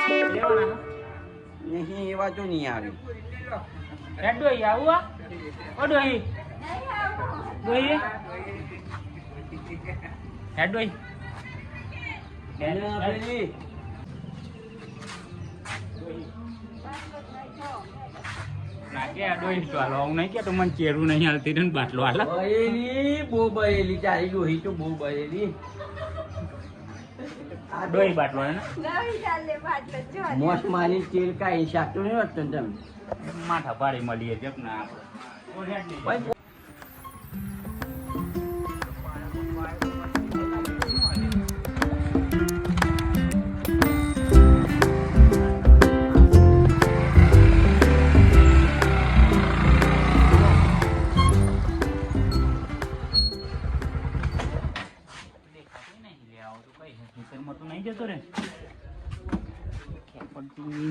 લેવાના નહીં એવા તો નહીં આવે. ડોહી આવું આ ઓ ડોહી ડોહી હે ડોહી ના કે આ ડોહી તો હાલો હું નહીં કે તો મને ચેરું નહીં હાલતી ને બાટલો હાલ બયેલી બહુ બયેલી તારી ડોહી તો બહુ બયેલી. ડોહી બાટલો હે ને મોસ મારી તેલ કાંઈ શાકતો નહીં હોત ને તમે માથા પાડી મળીએ જપ ના આપણે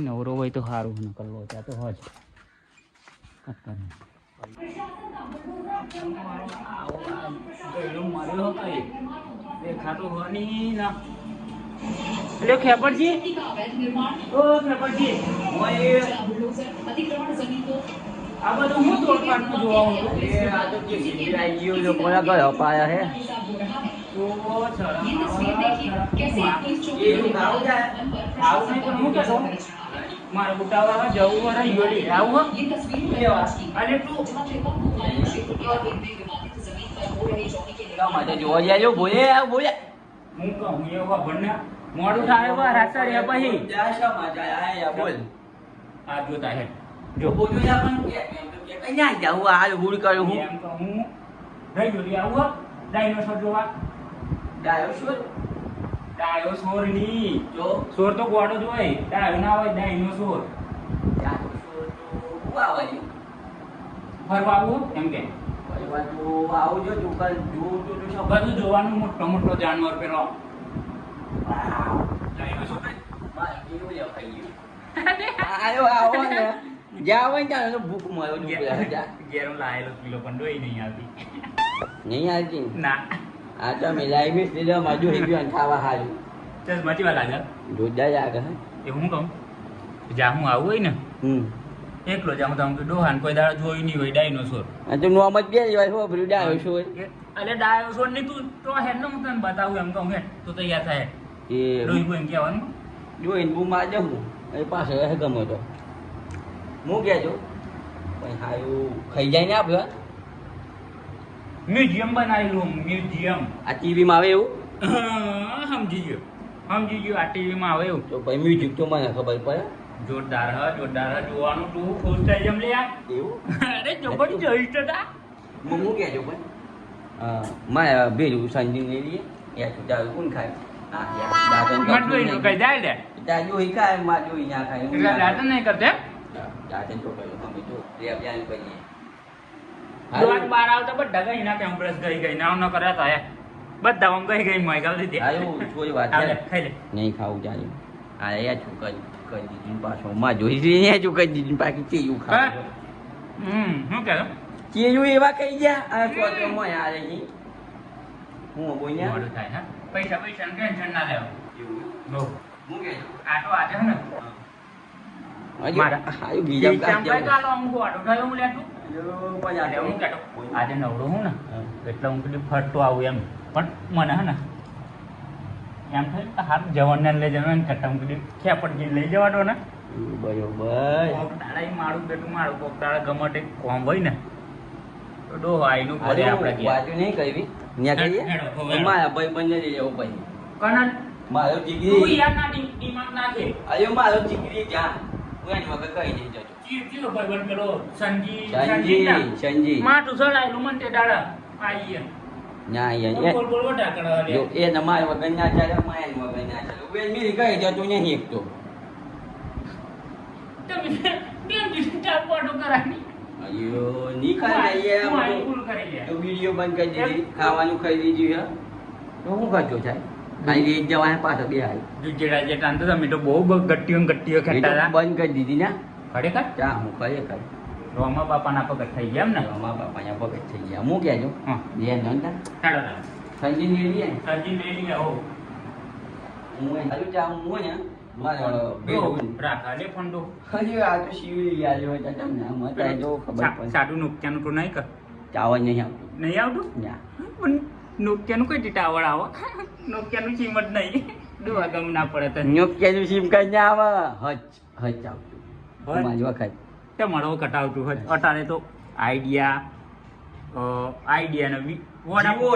નવરો હોય તો સારું ન કરવો ત્યાં તો હોજ દેખાતો હોની ના એટલે ખેપડજી ઓ ખેપડજી આ બધું હું તોડવાનું જોવાનું કોના ઘર અપાયા હે મારા બુટાવા જવું વાળા યોડી આવું અને તું જોવા જાય બોલે બોલે હું કહું એવા ભણને મોડું થાય વા રાસ્તા રે પછી બોલ આ જોતા હે જો બોલું પણ ક્યાં જાવું આ ભૂલ કર્યું હું એમ કહું રહી જોડી આવું ડાયનોસોર જોવા ડાયોસોર ની જો સોર તો ગોડો જ હોય ડાયો ના હોય ડાયનોસોર ફરવા આવું એમ કે બધું જોવાનું મોટો મોટો જાનવર પેલો ભૂખ મળ્યો ઘેરો લાયેલો કિલો પણ ડોઈ નહીં આવતી નહીં આવતી ના આ તો મિલાઈ મિસ લીધો માજુ હિબ્યો ખાવા હારું ચલ મચી વાલા જા જોરદાર જાગે હે એ હું કહું જા હું આવું હોય ને એકલો જાઉં તો ડોહાન કોઈ દાડો જોઈ નહીં હોય ડાયનોસોર આ તો નોમ જ બે હોય હો પેલું ડાયોસોર અરે ડાયોસોર ની તું તો હેડ ને હું તને બતાવું એમ કહું હે તો તૈયાર થાય એ રોઈ કોઈ કહેવાનું જોઈને બૂમ આ જવું એ પાસે હે ગમે તો હું કહેજો પણ હારું ખાઈ જાય ને આપણે મ્યુઝિયમ બનાવેલું મ્યુઝિયમ આ ટીવીમાં આવે એવું સમજી ગયો આ ટીવીમાં આવે એવું તો ભાઈ મ્યુઝિક તો મને ખબર પડે જોરદાર જોવાનું તું ખુશ થઈ જમ લે એવું અરે જબરજસ્ત હતા હું કહેજો ભાઈ મારે ભેજું સંજીવ લઈ લઈએ યા દારૂ કોણ ખાય કઈ જાય લે દાદુ ઈ ખાય માજુ ઈ ના ખાય એટલે દાદા નહીં કરતે દાદા તો કહ્યું અમે તો રે બ્યાન કરીએ દોડ બાર આવતા બધા ગઈ ના કેમ્પસ ગઈ નામ ન કર્યા તા બધા આમ ગઈ મોય ગાલ દીધી આયો કોઈ વાત ખાઈ લે નહીં ખાવું ચાલે આ યા છું કરી દીધું પાછો માં જોઈ ને છું કરી દીધું બાકી ચેયું ખાવ શું કહેલો ચેયું એવા કહી ગયા આ તો મોય આ રહી હું બોલ્યા મોડું થાય હા પૈસા ટેન્શન ના લેવો બહુ હું કે આટો આજે ને મારા આયુ બીજા કામ ચાલો હું આટો થયો હું લેતું હું કેતો આજે નવરો હું ને એટલે હું કીધું ફરતો આવું એમ પણ મને હે ને એમ થાય તો હાથ જવાનને લઈ જવાનું કરતા હું કીધું ખેપટ જઈને લઈ જવાનો ને બરોબર કોક તાળા મારું બેટું મારું કોક તાળા ગમટ એક કોમ હોય ને તો ડો આઈનું કરે આપણે વાજુ નહીં કરવી ન્યા કહીએ મારા ભાઈ બંને લઈ લેવો ભાઈ કનન મારો તું જીગરી યાર ના દિમાગ નાખે આયો મારો જીગરી જા હું એની વગર કહી નહીં જજો ચીયો ભાઈ બન પેલો સંજી સંજી માટું સડાયેલું મન તે દાડા આઈએ ના યાર બોલ બોલ વટા કરા લે જો એ નમાય વગર ના ચાલે માય વગર ના ચાલે બેન મી કહી જતો નહીં એક તો તમે બેન ડિસ્ટર્બ પાડો કરાની અયો ની ખાઈ લઈએ ફૂલ કરી લે તો વિડિયો બંધ કરી દીધી ખાવાનું ખાઈ લીધું હે તો હું કરજો થાય આઈ લઈ જવાય પાછો બે આવી દુજેડા જે તાન તો તમે તો બહુ ગટ્ટીઓ ખેંટાતા બંધ કરી દીધી ને ખરેખર ચા હું ખરેખર રોમા બાપાના પગત થઈ ગયા એમ ને અમારા બાપાના પગત થઈ ગયા હું કહેજો હા ધ્યાન નોંધા ચાલો સંજી લઈ લઈએ સંજી લઈ લે હો હું હાલું ચા હું ને રાખા લે ફોન તો હજી આ તો શિવલી ગયા છે ચાચા ના મત તો ખબર પડે સાડું નોકિયાનું તો નહીં કર ચાવર નહીં આવતું નહીં આવતું ના પણ નોકિયાનું કઈ ટાવર આવો નોકિયાનું સિમ જ નહીં દોવા ગમ ના પડે તો નોકિયાનું સિમ કઈ ના આવે હજ આવતું મારી વખત તે મળો કટાવતું હોય અટાણે તો આઈડિયા ને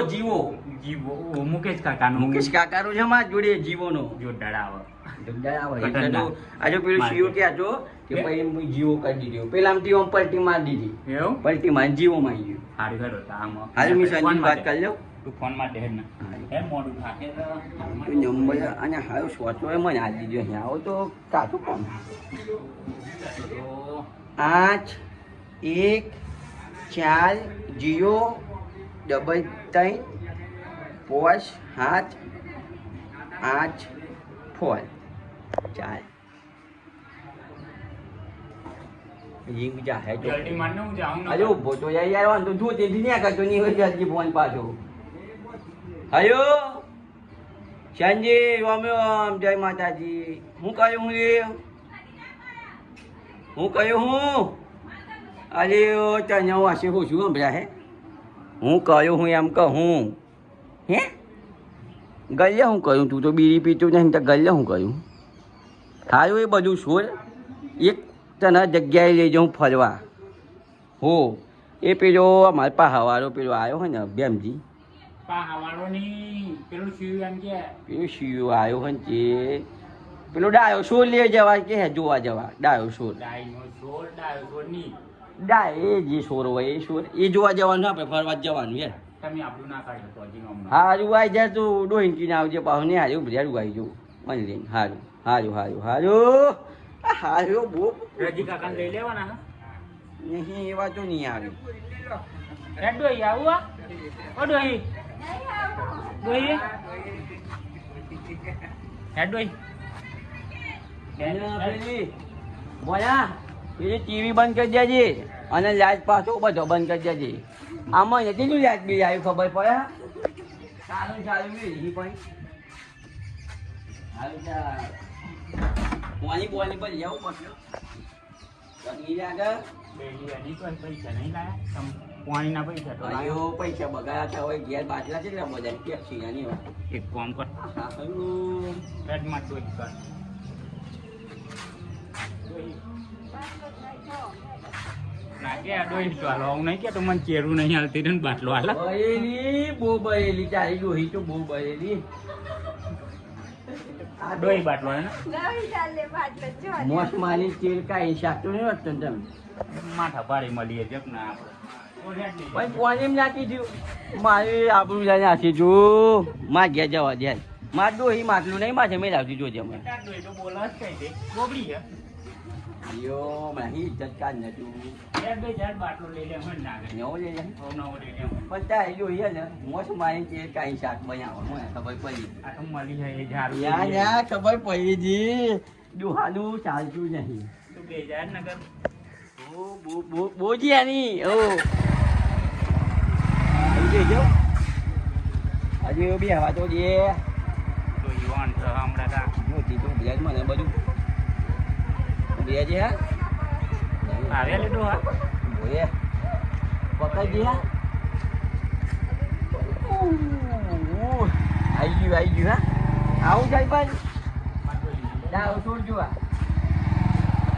જીવો જીવો મુકેશ કાકાનું મુકેશ કાકાનું છે મારા જોડે જીવોનો જોરદાર આવે આજે પેલું સીઓ કે આજો કે ભાઈ હું જીવો કરી દીધો પેલામાંથી ઓમ પલટી મારી દીધી એવું પલટી મારી જીવો માં ગયો સારું હેડો તો આમ હાલ હું સંજીવ વાત કરી લઉં તું ફોન માટે હેડ ને હે મોડું થાકે તો નંબર અને હારો સોચો એ મને આ દીધો અહીં આવો તો કાચું કોણ 8 1 4 0 3 3 5 7 8 4 ચાલ રીંગ જા હે જો જલ્દી મારને હું જાઉં ને અરે ઉભો તો યાર વાંધો જો તેથી નહીં કરતો નહીં હોય જલ્દી ફોન પાછો હયો સંજી રામ રામ જય માતાજી હું કહ્યું હું રે હું કહ્યું હું અરે તને વાસે હું શું સંભળ્યા હે હું કહ્યું હું એમ કહું હે ગલ્લે હું કહ્યું તું તો બીડી પીતું નહીં તો ગલ્લે હું કહ્યું સારું એ બધું છોડ એક તને જગ્યાએ લઈ જાઉં ફરવા હો એ પેલો અમારા પાહાવાળો પેલો આવ્યો હોય ને બેમજી પાહાવાળો ની પેલું શિવ એમ કે પેલો શિવ આવ્યો હોય ને તે પેલો ડાયો શોર લઈ જવા કે જોવા જવા ડાયો શોર ડાયો ની ડાય એ જે શોર હોય એ શોર એ જોવા જવાનું આપણે ફરવા જ જવાનું યાર તમે આપણું ના કાઢો તો હજી હમણાં હારું આવી જાય તું ડોહીને આવજે પાછું નહીં હાર્યું બધા આવી જવું મને લઈને હારું હારું બહુ રજી કાકાને લઈ લેવાના નહીં એવા તો નહીં આવે હે ડોહી આવું આ ઓ ડોહી હે ડોહી બોલા પેલી ટીવી બંધ કરી દેજે અને લાઈટ પાછો બધો બંધ કરી દેજે આમાં નથી તું લાઈટ બી આવ્યું ખબર પડે સારું પણ સારું ચાલ પાણી બોલી પર જવું પડશે પૈસા નહીં લાયા પાણી ના પૈસા તો આયો પૈસા બગાડ્યા હતા હોય ઘેર બાટલા છે બધા પેપ્સી નાની એક કામ કર પેટમાં તો એક કર નાખે આ ડોઈ ચાલો હું નહીં કે તો મને ચેરું નહીં હાલતી ને બાટલો હાલ બહેલી બહુ બહેલી તારી ડોહી તો બહુ બહેલી ડોઈ બાટલો હે મોસ મારી તેલ કાંઈ શાકતો નહીં વધતો ને તમે માથા ભારે મળીએ જગ ના આપણે ભાઈ પાણી નાખી દઉં મારે આપણું જાય નાખી જો માં ઘેર જવા દે માર ડોહી માટલું નહીં માથે મેં લાવતી જોજે મને ડોઈ તો બોલા જ કઈ દે ગોબડી હે યો મારી ઇજ્જત કાઢ ને તું બાટલો લઈ લે મને ના નવો લઈ લે નવો લઈ લે પણ તારી ડોહી હે ને મોસ મારી તેલ કાંઈ શાક બનાવો મને ખબર પડી આ તો મળી છે એ ઝાડુ યા ખબર પડી જી દુહાનું ચાલતું નહીં તું 2000 નગર બોજી આની ઓ આવી જો આજે બી હવા તો જે તો યુવાન છે હમણાં તા મોટી તો બ્લેક મને બધું બે જે હા આવે લીધું હા બોએ પકડી હા આવી ગયું હા આવું જાય પણ જા છોડજો આ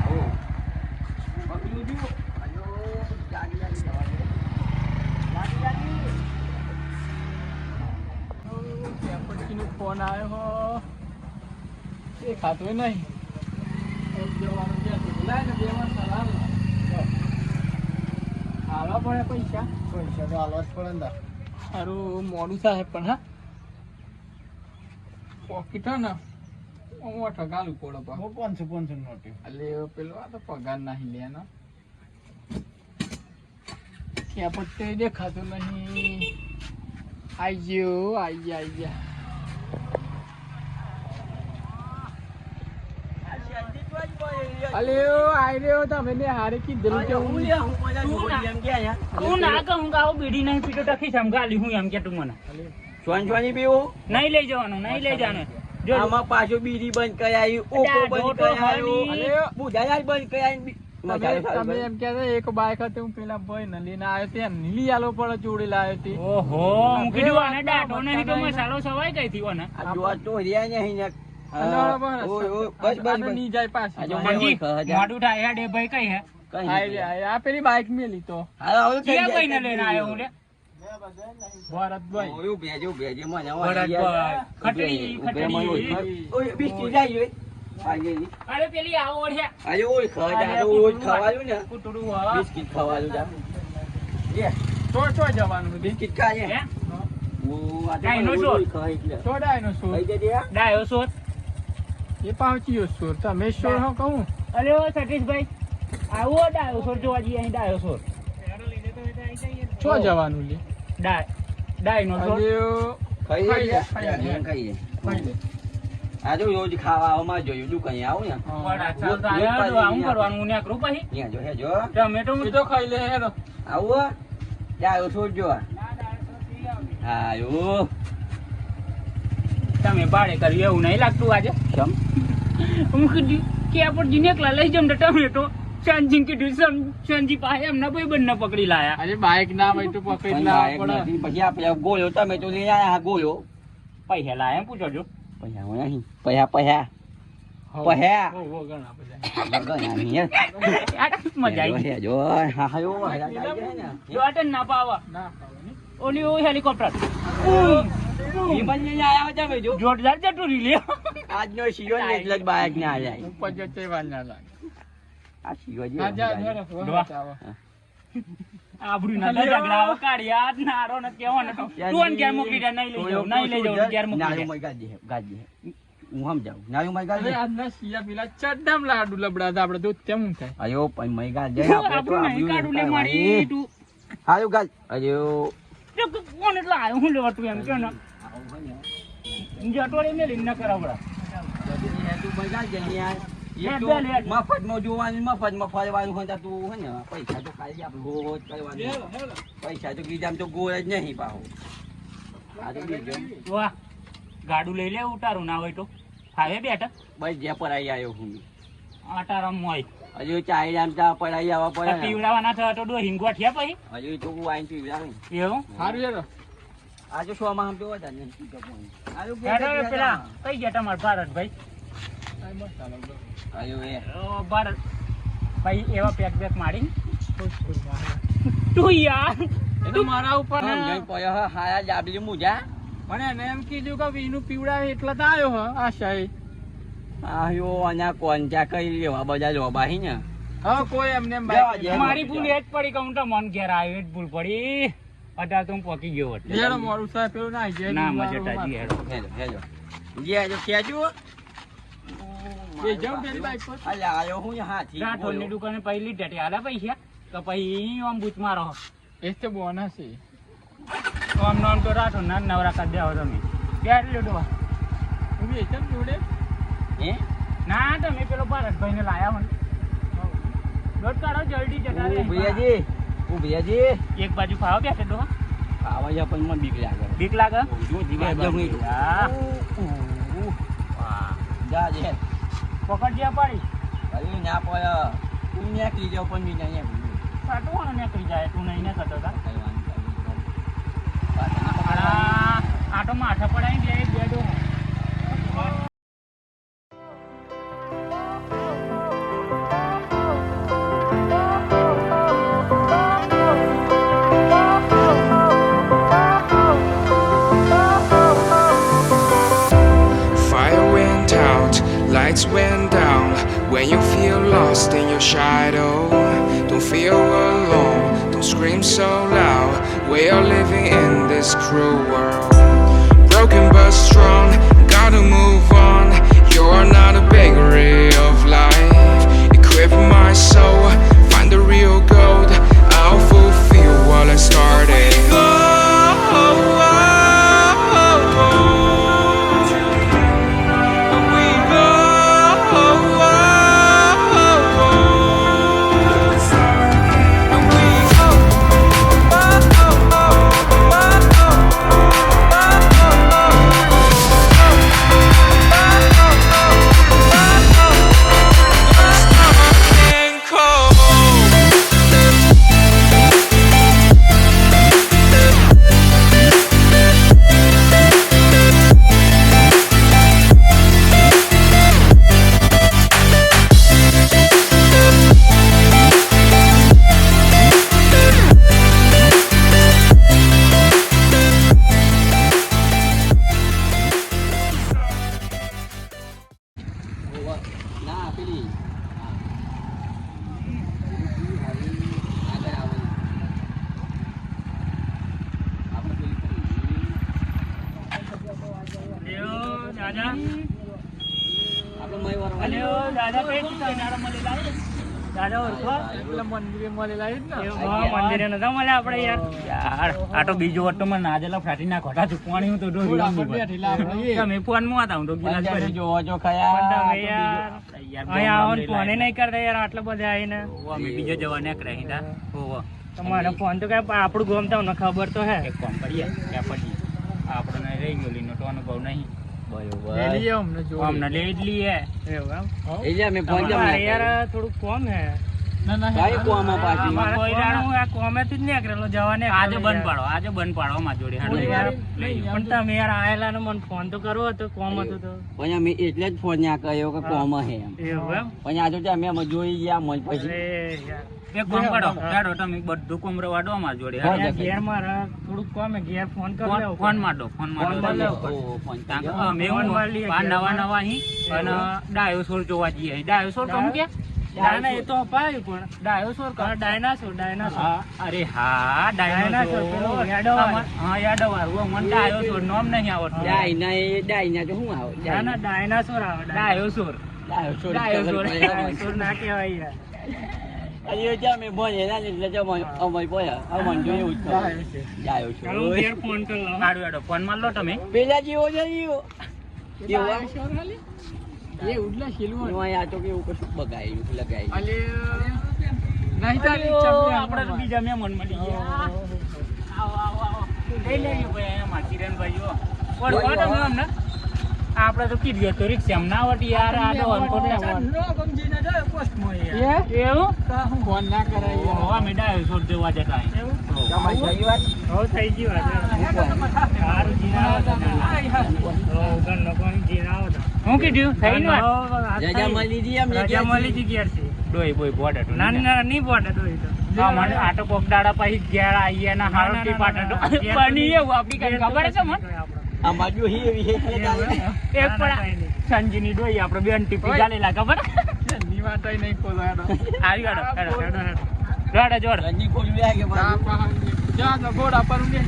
ઓ પકડી દીધું અયો ગાડી પછીનો ફોન આવ્યો એ ખાતું નહીં હાલવા પડે પૈસા તો હાલવા જ પડે ને સારું મોડું થાય પણ હા પોકેટ હે ને હું ઠગાલું પડે પણ 500 નોટી એટલે પેલો આ તો પગાર નહીં લે ને ક્યાં પટ્ટે દેખાતું નહીં આઈ ગયા અલ્યો આઈ રહ્યો તમે ને હારે કીધેલું કે હું ના કહું ગાવ બીડી નહીં પીતો ટકી સમગાલી હું એમ કે તું મને છોની પીવો નહીં લઈ જવાનું જો. આમાં પાછું બીડી બંધ કરાયું ઓપો અલ્યા, બંધ જોતો કરાયું ખાલી. બુધાયા બંધ કરાયું તમે એમ કહેતા એક બાઈક હતી હું પેલા ભાઈ ને લઈને આવ્યો તે નીલી આલો પડે જોડી લાવ્યો હતી ઓહો હું કીધું આને દાઢો નહીં તો મસાલો સવાય કઈ થયો ને આ જોવા તો રહ્યા નહીં ને ઓય ઓય બસ બસ બસ નહીં જાય પાછી આજે મંજી, હોય, મોઢું થાય હેડે ભાઈ કઈ હે કઈ આ નહીં. આ પેલી બાઈક મેલી તો હાલો, હાલો, થઈ ક્યાં જાય, કઈને થઈ લઈને જાય. આવ્યો હું લે ભરતભાઈ ઓય, ભેજો, ભેજો, મને ભરતભાઈ. ખટડી, ખટડી. ઓય, બિસ્કિટ લાવી ઓય. આજે ઈ. અરે પેલી આવો છે આજે ઓય ખાવા રોજ ખાવાનું ને કૂતરું હા. બિસ્કિટ ખાવાનું જા. લે, તો જવાનું હતી બિસ્કિટ ખાજે. હે? ઓ, આ તો કાંઈ નો રોજ શોધ. રોજ ખાય એટલે. છોડાય નો ખાઈ સોર જજે, હા. ડાયો સોર એ પાવચીયો સોર તમે સોર હું કહું અરે ઓ સતીશભાઈ આવો ડાયો સોર જોવા જઈએ અહીં ડાયો સોર છો જવાનું લે ડાયનો સોર ખાઈ ખાઈ લે, લે, ખાઈ લે. ખાઈ લે. ખાઈ લે. આ તો રોજ ખાવામાં જોયું તું કઈ આવું ને વડા ચાલ તો આયા તો આવું કરવાનું ને કરું પછી અહીંયા જો હે જો ટમેટો એ તો ખાઈ લે હેરો આવું ડાયો છોડજો હા યો તમે બાળે કર્યું એવું નહીં લાગતું આજે કેમ હું કીધું કે આ પર જીને એકલા લઈ જમ ટમેટો શાનજી કીધું શાનજી પાસે એમના ભાઈ બંને પકડી લાયા આજે બાઈક ના હોય તો પકડી કઈ ના લાયક પડે નથી. પછી આપણે ગોળ્યો તમે તો લઈ આયા હા ગોળ્યો પૈસા લાયા એમ પૂછો છો પૈસા હોય નહીં પૈસા પૈસા પૈસા. હો, હો, ઘણા બધા ગણા નહીં હે. મજા આવી હે જો હા હા યો હા આવી જાય ને જો આટે ના પાવા ના ખાવા નહીં. ઓલી ઓ હેલિકોપ્ટર ઈ પણ લઈને આયા હતા ભાઈ જો જોરદાર જતું રહી લ્યો આજનો શિયો ને એટલે જ બાઈક ને આયા ઉપર જતે વાર ના લાગે આ શિયો જે હા, જા, હેરો, દોવા. ચાવો. આબરૂ ના ઝઘડા કાઢ્યા નારો ને કેવો ને તું અન ઘેર મોકલી દે નહીં લઈ જાવ નહીં લઈ જાવ ઘેર મોકલી નાયું દે મય ગાજી ગાજી હું સમજાવું નાયું મય અરે ગાજી આજના શિયા પેલા ચડ્ડામ લાડુ લબડા હતા આપણે દૂધ તેમ થાય અયો પણ મય ગાજી આબરૂ નહીં કાઢું લે મારી તું હારું ગાજ અયો જો કોણ એટલે આવ્યો હું લેવા તું એમ કે ને જટોળી મેલી ન કરાવડા મફતમાં જોવાનું મફતમાં ફરવાનું હોય તો તું હોય ને પૈસા તો ખાલી આપણે ગોળ જ કરવાનું પૈસા તો કીધા તો ગોળ જ નહીં પાહો આ તો બીજો વાહ ગાડું લઈ લે ઉતારું ના હોય તો હાવે બેઠા બસ જ્યાં પરાઈ આવ્યો હું આટારામ મોય હજુ ચાઈ આમ ચા પરાઈ આવવા પડે ને. પીવડાવાના થયા તો ડો હિંગવા થયા પછી હજુ તો વાઈન પીવડાવે એવું સારું હેરો આજે શો માં સમજો હતા ને હેડો પેલા કઈ ગયા તમારા ભારતભાઈ આયો એ ઓ ભારત ભાઈ એવા પેક બેક મારી તું યાર એ તો મારા ઉપર ને. જઈ પડ્યો હે, હાયા જાબલી મુજા મને એને એમ કીધું કે વીનું પીવડાવે એટલે તો આવ્યો હ આશાએ આયો આના કોંચા કઈ લેવા બધા લોબા હી ને હવે કોઈ એમને એમ જવા બાઈક દે. મારી ભૂલ એ જ પડી કે હું તો મન ઘેર આવ્યો એ જ ભૂલ પડી અત્યારે તો હું પકી ગયો હતો હેરો મોરું સાહેબ પેલું ના જાય ના મજા તાજી હેડો હેલો હેલો જે જો ખેજુ એ જાઉં પેલી બાઈક પર અલ્યા આયો હું હાથી રાઠોડની દુકાને પહેલી ટેટી આલા પૈસા તો પછી આમ બૂચ મારો એ તો બોનસ છે તો આમ નામ તો રાઠોડ ના નવરા કરી દેવો તમે ક્યારે લીધો હું બી એકદમ જોડે હે ના તમે પેલો ભારતભાઈ ને લાયા મને દોડ કાઢો જલ્દી જતા ઓ રહે ભૈયાજી ઓ ભૈયાજી એક બાજુ ખાવા બેઠે તો આવા જા પણ મને બીક લાગે બીક લાગે જો ધીમે ધીમે હા. વાહ જા જે પકડજે પાડી અરે ના પડ્યો તું ને કી જાવ પણ બી નહીં સાટવાનો નીકળી જાય તું નહીં ને કરતો તા કઈ વાંધો આટો માથા પડાવી દે બે ડો Fire went out, lights went down. When you feel lost in your shadow, don't feel alone, don't scream so loud. We are living in this cruel world. Broken but strong, gotta move on. You're not a bakery of life. Equip my soul, find the real gold. I'll fulfill what I started. ના પેલી એટલે મંદિરે મળેલા જ ને મંદિરે નતા મળ્યા આપણે યાર આ તો બીજો વટ તો મને નાજેલા ફાટી ના ખોટા ચૂકવાની હું તો તમે ફોન માં હતા હું તો ગિલાસ ભરી જોવો છો ખયા ફોને નહીં કરતા યાર આટલા બધા આવીને અમે બીજો જવા નીકળ્યા હિંદા ઓવો તમારે ફોન તો કઈ આપણું ગોમ તો ખબર તો હે એક કામ કરીએ ત્યાં પછી આપણને રહી ગયો લીનો તો અનુભવ નહીં લઈ જ લઈએ યાર થોડુંક કોમ હે આજે બંધ પાડો અમાર જોડે પણ તમે યાર આયેલા ને મને ફોન તો કરવો હતો કોમ હતું તો પછી અમે એટલે જ ફોન ના કર્યો કે કોમ હે એમ પછી આજે તો અમે જોઈ ગયા મજ પછી એક કામ કરો હેડો તમે બધું કોમ રવાડો અમાર જોડે ઘેર મારે થોડુંક કોમ હે ઘેર ફોન કરો ફોન મારડો અમે નવા નવા અહીં અને ડાયોસોર જોવા જઈએ ડાયોસોર કમ કે ના એ તો અપાયું પણ ડાયોસોર ડાયનાસોર અરે હા ડાયનાસોર હા યાદ વાળું મને ડાયોસોર નામ નહીં આવડતું ડાયના તો શું આવે ડાયનાસોર આવે ડાયોસોર ના કહેવાય યાર અરે જા મે બોલે ના એટલે જો અમય બોયા આ મન જોયું જાયો છો ચાલો ઘેર ફોન કર લો હાડો હાડો ફોન માર લો તમે પેલા જેવો જઈયો એ ઉડલા શેલું આ તો કેવું કશું બગાયું લગાયું અલે નહીં તારી આપણે તો બીજા મે મન મળી ગયા આવો લઈ લેજો ભાઈ અમાર કિરણભાઈઓ ઓર તમે અમને આપણે તો કીધું તો રિક્ષા ના આવતી યાર આ તો અનકોટ નો ગમજી ના જાય પોસ્ટ માં યાર એવું ફોન ના કરાય અમે ડાયોસોર જોવા જતા એવું તમારી વાત થઈ ગઈ વાત સારું જીના હું કીધું થઈ ને જજા મળી દી એમ રજા મળી જી ઘેર છે ડોઈ બોય બોડે તો ના ની બોડે ડોઈ તો હા મને આટો કોક દાડા પછી ઘેર આઈએ ના હારોટી પાટે તો બની એવું આપડી કઈ ખબર છે મને આ બાજુ હી એવી હે એટલે એક પણ સંજીની ડોઈ આપણે બેન ટીપી ચાલેલા ખબર ની વાત નહીં કોલો હેડો આવી હેડો જોડ રંજી ખોલી આ કે જા તો ઘોડા પર ઉડે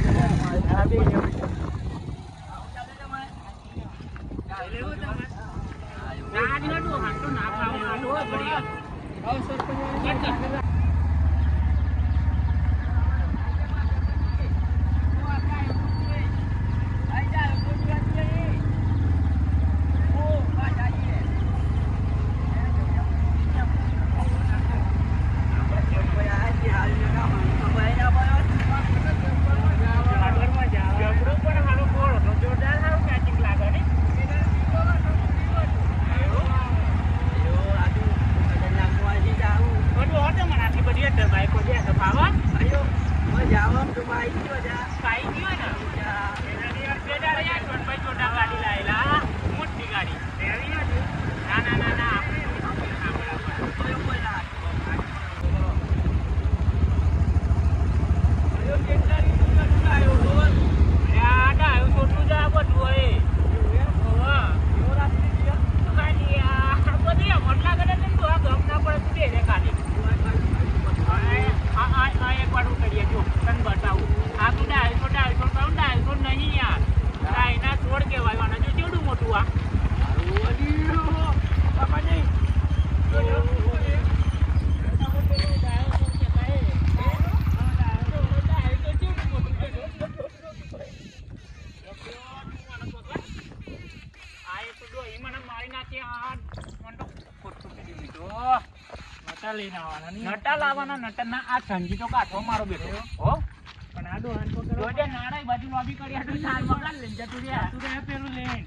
નટા લાવવાના નટા ના આ સંજી તો કાઠો મારો બેઠો હો પણ આ ડોહાન તો કરો જોજે નાણાઈ બાજુ લોબી કરી આ તો સાલ મકાન લઈને જતું રહ્યા તું રે પેલું લઈને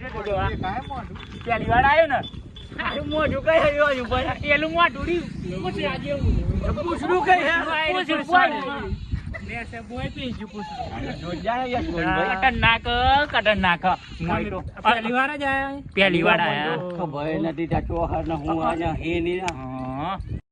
જોજો આ કાય મોઢું પેલી વાર આવ્યો ને આનું મોઢું કઈ આવ્યું ઉપર પેલું મોઢું રહ્યું પૂછ આજે પૂછડું કઈ હે પૂછડું ને સે બોય પીજુ પૂછડું જોજા યસ કટન નાક પહેલી વાર જ આયા પહેલી વાર આયા ખબર નથી જાતો હર ને હું આ હે ની હા